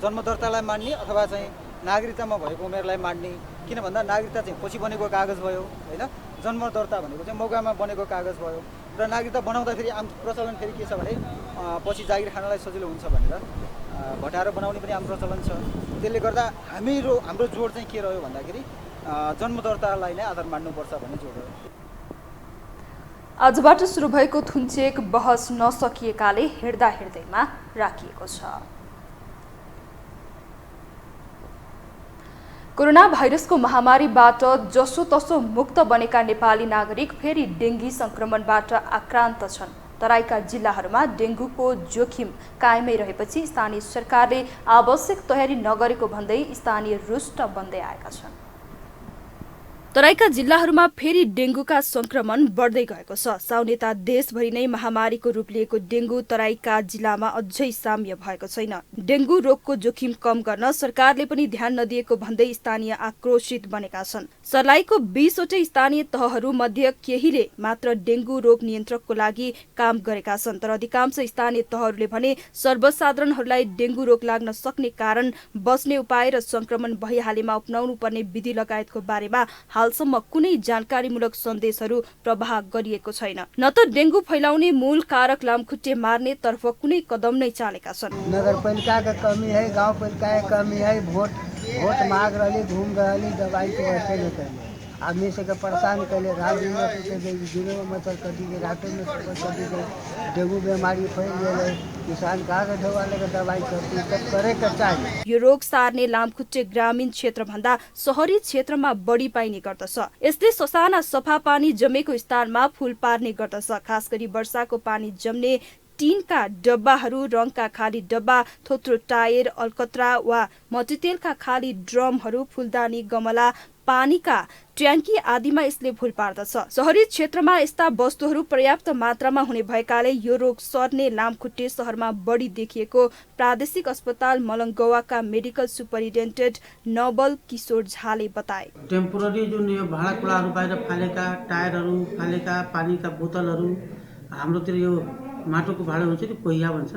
जन्मदर्तालाई मान्ने अथवा चाहिँ नागरिकतामा भएको उमेरलाई मान्ने। किन भन्दा नागरिकता चाहिँ पछि बनेको कागज भयो होइन, जन्मदर्ता भनेको चाहिँ मौकामा बनेको कागज भयो र नागरिकता बनाउँदाखेरि आम प्रचलन फेरि के छ भने पछि जागिर खानलाई सजिलो हुन्छ भनेर भटाएर बनाउने पनि आम प्रचलन छ। त्यसले गर्दा हाम्रो जोड चाहिँ के रह्यो भन्दाखेरि जन्मदर्तालाई नै आधार मान्नुपर्छ भन्ने जोड रह्यो। आजबाट सुरु भएको थुन्चेक बहस नसकिएकाले हिँड्दैमा राखिएको छ। कोरोना भाइरसको महामारीबाट जसोतसो मुक्त बनेका नेपाली नागरिक फेरि डेङ्गी संक्रमणबाट आक्रान्त छन्। तराईका जिल्लाहरूमा डेङ्गुको जोखिम कायमै रहेपछि स्थानीय सरकारले आवश्यक तयारी नगरेको भन्दै स्थानीय रुष्ट बन्दै आएका छन्। तराईका जिल्लाहरूमा फेरि डेङ्गुका संक्रमण बढ्दै गएको छ। साउनेता देशभरि नै महामारीको रूप लिएको डेङ्गु तराईका जिल्लामा अझै साम्य भएको छैन। डेङ्गु रोगको जोखिम कम गर्न सरकारले पनि ध्यान नदिएको भन्दै स्थानीय आक्रोशित बनेका छन्। सर्लाहीको 20 वटै स्थानीय तहहरू मध्ये केहीले मात्र डेङ्गु रोग नियन्त्रणको लागि काम गरेका छन्, तर अधिकांश स्थानीय तहहरूले भने सर्वसाधारणहरूलाई डेङ्गु रोग लाग्न सक्ने कारण, बच्ने उपाय र संक्रमण भइहालेमा अपनाउनु पर्ने विधि लगायतको बारेमा हाल हालसम्म कुनै जानकारीमूलक सन्देशहरू प्रवाह गरिएको छैन। न त डेंगू फैलाउने मूल कारक लामखुट्टे मार्ने तर्फ कुनै कदम नै चालेका छन्। नगरपालिका का कमी है, गाउँपालिका का कमी है, वोट माग रही, घूम रही, दवाई की व्यवस्था नहीं करले, आदमी से परेशान कैले, रात दिन में मच्छर कटी गए, रातों में कटी गए, डेंगू बीमारी फैल गए, किसान कहाँ से ढोवा लेकर दवाई करती, सब करे का चाहिए। यो रोग सार्ने लामखुट्टे ग्रामीण क्षेत्र भन्दा शहरी क्षेत्रमा बढी पाइने गर्दछ। यसले ससाना सफा पानी जमेको स्थानमा फूल पार्ने गर्दछ। खास गरी वर्षाको पानी जम्ने टिनका डब्बाहरू, रङका खाली डब्बा, थोत्रो टायर, अलकत्रा वा मट्टीतेलका खाली ड्रमहरू, फूलदानी, गमला, पानीका ट्याङ्की आदिमा यसले फूल पार्दछ। शहरी क्षेत्रमा यस्ता वस्तुहरू पर्याप्त मात्रामा हुने भएकाले यो रोग सर्ने लामखुट्टे शहरमा बढी देखिएको प्रादेशिक अस्पताल मलङ्गवाका मेडिकल सुपरिन्टेन्डेन्ट नवल किशोर झाले बताए। टेम्पोररी जुन यो भाँडा कुँडाहरू बाहिर फालेका, टायरहरू फालेका, पानीका बोतलहरू, हाम्रोतिर यो माटोको भाँडा हुन्छ नि, कोहिया भन्छ,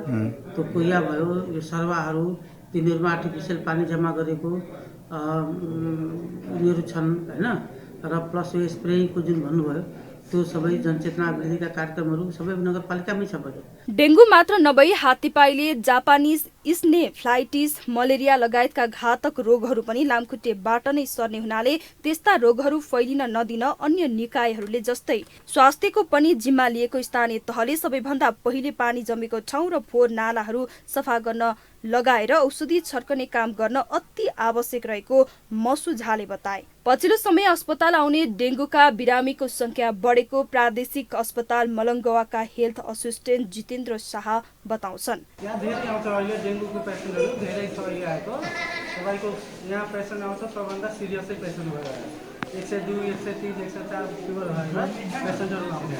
त्यो कोहिया भयो, यो सर्वाहरू, तिनीहरूमा आर्टिफिसियल पानी जम्मा गरेको यिनीहरू छन् हैन। र प्लस यो स्प्रेइङको जुन भन्नुभयो त्यो सबै जनचेतना वृद्धिका कार्यक्रमहरू सबै नगरपालिकामै छ। डेंगू मात्र नभई हात्तीपाइले, जापानिज स्नेफ्लाइटिस, मलेरिया लगायतका घातक रोगहरू पनि लामखुट्टेबाट नै सर्ने हुनाले त्यस्ता रोगहरू फैलिन नदिन अन्य निकायहरूले जस्तै स्वास्थ्यको पनि जिम्मा लिएको स्थानीय तहले सबैभन्दा पहिले पानी जमेको ठाउँ र फोहोर नालाहरू सफा गर्न लगाएर औषधि छर्कने काम गर्न अति आवश्यक रहेको मसु झाले बताए। पछिल्लो समय अस्पताल आउने डेंगूका बिरामीको संख्या बढेको प्रादेशिक अस्पताल मलङ्गवाका हेल्थ असिस्टेन्ट जितेन्द्र शाह बताउँछन्। यहाँ धेरै आउँछ, अहिले डेंगूको पेसेन्टहरू धेरै छ अहिले आएको। तपाईँको यहाँ पेसेन्ट आउँछ सबभन्दा सिरियसै पेसेन्ट भएर 102, 130, 104 फिभर भएर पेसेन्टहरू आउँछ।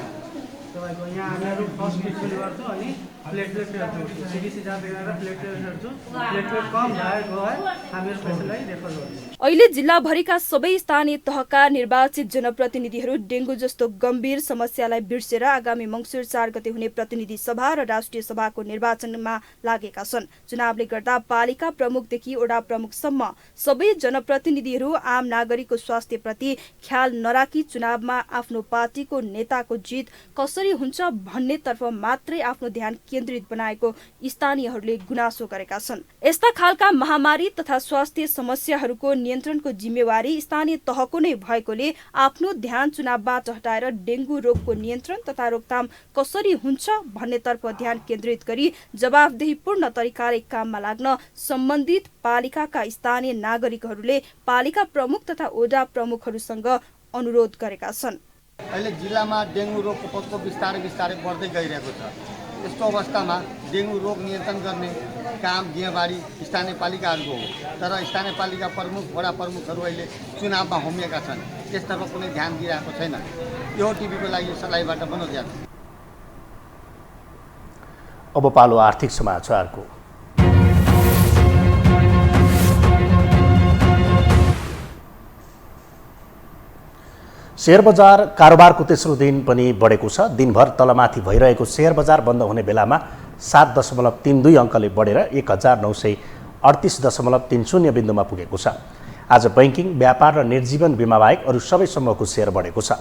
तपाईँको यहाँ हामीहरू फर्स्ट ट्रिटमेन्ट गर्छौँ अनि प्लेटलेट हेर्छौँ, सिडिसी जाँच गरेर प्लेटलेट हेर्छौँ, प्लेटलेट कम भएको भए हामीहरू पेसेन्टलाई रेफर गर्छौँ। अहिले जिल्लाभरिका सबै स्थानीय तहका निर्वाचित जनप्रतिनिधिहरू डेंगू जस्तो गम्भीर समस्यालाई बिर्सेर आगामी मङ्सिर 4 गते हुने प्रतिनिधि सभा र राष्ट्रिय सभाको निर्वाचनमा लागेका छन्। चुनावले गर्दा पालिका प्रमुखदेखि वडा प्रमुखसम्म सबै जनप्रतिनिधिहरू आम नागरिकको स्वास्थ्यप्रति ख्याल नराखी चुनावमा आफ्नो पार्टीको नेताको जित कसरी हुन्छ भन्नेतर्फ मात्रै आफ्नो ध्यान केन्द्रित बनाएको स्थानीयहरूले गुनासो गरेका छन्। यस्ता खालका महामारी तथा स्वास्थ्य समस्याहरूको नियन्त्रणको जिम्मेवारी स्थानीय तहको नै भएकोले आफ्नो ध्यान चुनावबाट हटाएर डेंगू रोगको नियन्त्रण तथा रोकथाम कसरी हुन्छ भन्नेतर्फ ध्यान केन्द्रित गरी जवाफदेहीपूर्ण तरिकाले काममा लाग्न सम्बन्धित पालिकाका स्थानीय नागरिकहरूले पालिका प्रमुख तथा वडा प्रमुखहरूसँग अनुरोध गरेका छन्। अहिले जिल्लामा डेंगू रोगको प्रकोप बिस्तारै बढ्दै गइरहेको छ। यस्तो अवस्थामा डेंगू रोग नियन्त्रण गर्ने काम जिम्मेवारी स्थानीय पालिकाहरूको हो, तर स्थानीय पालिका प्रमुख वडा प्रमुखहरू अहिले चुनावमा होमिएका छन्, त्यसतर्फ कुनै ध्यान दिइरहेको छैन। यो टिभीको लागि सलाइबाट बनोज यादव। अब पालो आर्थिक समाचारको। शेयर बजार कारोबारको तेस्रो दिन पनि बढेको छ। दिनभर तलमाथि भइरहेको शेयर बजार बन्द हुने बेलामा 7.32 अङ्कले बढेर 1938.30 बिन्दुमा पुगेको छ। आज बैंकिङ, व्यापार र निर्जीवन बिमा बाहेक अरू सबै समूहको शेयर बढेको छ।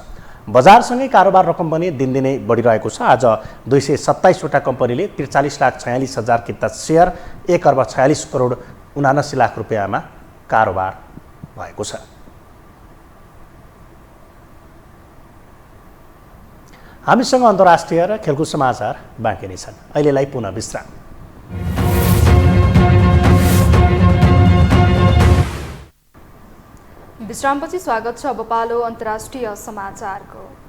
बजारसँगै कारोबार रकम पनि दिनदिनै बढिरहेको छ। आज 227 वटा कम्पनीले 43,46,000 किता शेयर 1,46,79,00,000 रुपियाँमा कारोबार भएको छ। हामीसँग अन्तर्राष्ट्रिय र खेलकुद समाचार बाँकी नै छन्। अहिलेलाई पुनः विश्राम। विश्रामपछि स्वागत छ। अब पालो अन्तर्राष्ट्रिय समाचारको।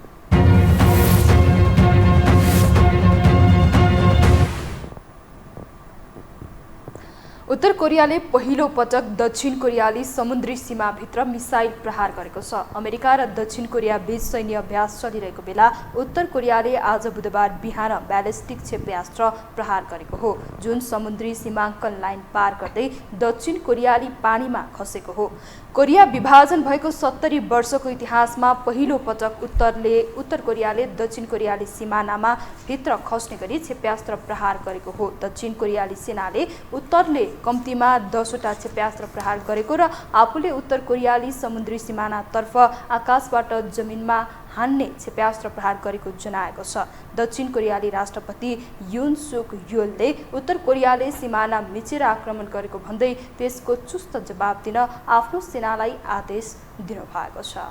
उत्तर कोरियाले पहिलो पटक दक्षिण कोरियाली समुद्री सीमाभित्र मिसाइल प्रहार गरेको छ। अमेरिका र दक्षिण कोरिया बीच सैन्य अभ्यास चलिरहेको बेला उत्तर कोरियाले आज बुधबार बिहान ब्यालिस्टिक क्षेप्यास्त्र प्रहार गरेको हो, जुन समुद्री सीमाङ्कन लाइन पार गर्दै दक्षिण कोरियाली पानीमा खसेको हो। कोरिया विभाजन भएको 70 वर्षको इतिहासमा पहिलो पटक उत्तर कोरियाले दक्षिण कोरियाली सिमानामा भित्र खस्ने गरी क्षेप्यास्त्र प्रहार गरेको हो। दक्षिण कोरियाली सेनाले उत्तरले कम्तीमा 10वटा क्षेप्यास्त्र प्रहार गरेको र आफूले उत्तर कोरियाली समुद्री सिमानातर्फ आकाशबाट जमिनमा हान्ने क्षेप्यास्त्र प्रहार गरेको जनाएको छ। दक्षिण कोरियाली राष्ट्रपति युन सुक योलले उत्तर कोरियाले सिमाना मिचेर आक्रमण गरेको भन्दै त्यसको चुस्त जवाब दिन आफ्नो सेनालाई आदेश दिनुभएको छ।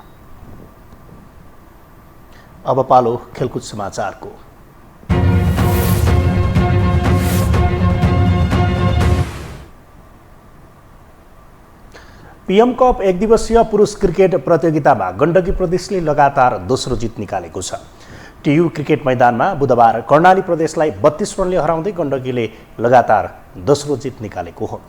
अब पालो खेलकुद समाचारको। पीएम कप एक दिवसीय पुरुष क्रिकेट प्रतियोगितामा गण्डकी प्रदेशले लगातार दोस्रो जित निकालेको छ। टियु क्रिकेट मैदानमा बुधबार कर्णाली प्रदेशलाई 32 रनले हराउँदै गण्डकीले लगातार दोस्रो जित निकालेको हो।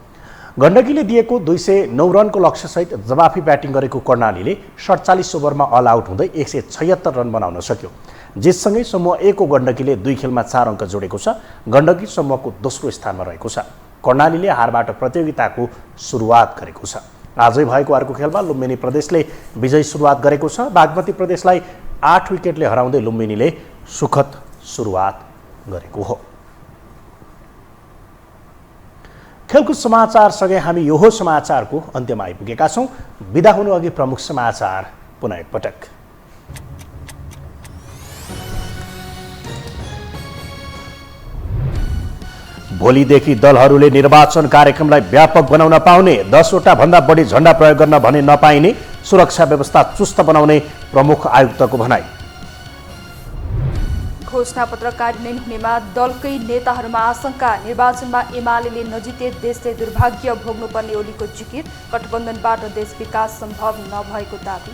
गण्डकीले दिएको 209 रनको लक्ष्यसहित जवाफी ब्याटिङ गरेको कर्णालीले 47 ओभरमा अल आउट हुँदै 176 रन बनाउन सक्यो। जितसँगै समूह ए को गण्डकीले 2 खेलमा 4 अङ्क जोडेको छ। गण्डकी समूहको दोस्रो स्थानमा रहेको छ। कर्णालीले हारबाट प्रतियोगिताको सुरुवात गरेको छ। आजै भएको अर्को खेलमा लुम्बिनी प्रदेशले विजयी सुरुवात गरेको छ। बागमती प्रदेशलाई 8 विकेटले हराउँदै लुम्बिनीले सुखद सुरुवात गरेको हो। खेलकुद समाचारसँगै हामी यो समाचारको अन्त्यमा आइपुगेका छौँ। बिदा हुनु अघि प्रमुख समाचार पुनः एकपटक। भोलिदेखि दलहरूले निर्वाचन कार्यक्रमलाई व्यापक बनाउन पाउने, 10वटा भन्दा बढी झण्डा प्रयोग गर्न भने नपाइने, सुरक्षा व्यवस्था चुस्त बनाउने प्रमुख आयुक्तको भनाई। घोषणापत्र कार्यान्वयन हुनेमा दलकै नेताहरूमा आशंका, निर्वाचनमा एमाले नजिते देशले दुर्भाग्य भोग्नुपर्ने ओलीको जिकिर, गठबन्धनबाट देश विकास सम्भव नभएको दाबी।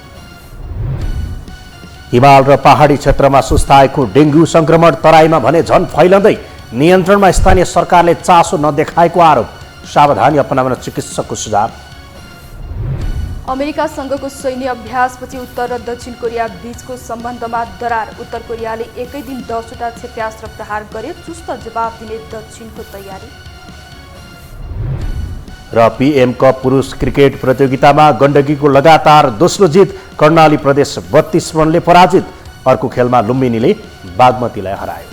हिमाल र पहाडी क्षेत्रमा सुस्ताएको डेङ्गु संक्रमण तराईमा भने झन फैलँदै, नियन्त्रणमा स्थानीय सरकारले चासो नदेखाएको आरोप, सावधानी अपनाउन चिकित्सकको सुझाव। अमेरिकासँगको सैन्य अभ्यासपछि उत्तर र दक्षिण कोरिया बीचको सम्बन्धमा दरार, उत्तर कोरियाले एकै दिन 10वटा क्षेप्यास्त्र प्रहार गरे, चुस्त जवाब दिने दक्षिणको तयारी। र पीएम कप पुरुष क्रिकेट प्रतियोगितामा गण्डकीको लगातार दोस्रो जित, कर्णाली प्रदेश 32 रनले पराजित। अर्को खेलमा लुम्बिनीले बागमतीलाई हरायो।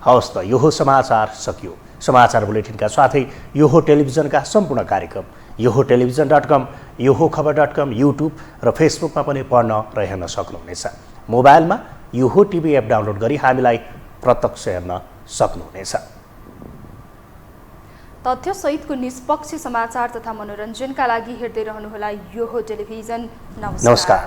हवस् त, यो समाचार सकियो। समाचार बुलेटिनका साथै यो टेलिभिजनका सम्पूर्ण कार्यक्रम yoho-television.com, yoho-खबर.com, युट्युब र फेसबुकमा पनि पढ्न र हेर्न सक्नुहुनेछ। मोबाइलमा योहो टिभी एप डाउनलोड गरी हामीलाई प्रत्यक्ष हेर्न सक्नुहुनेछ। तथ्यसहितको निष्पक्ष समाचार तथा मनोरञ्जनका लागि हेर्दै रहनुहोला योहो टेलिभिजन। नमस्कार।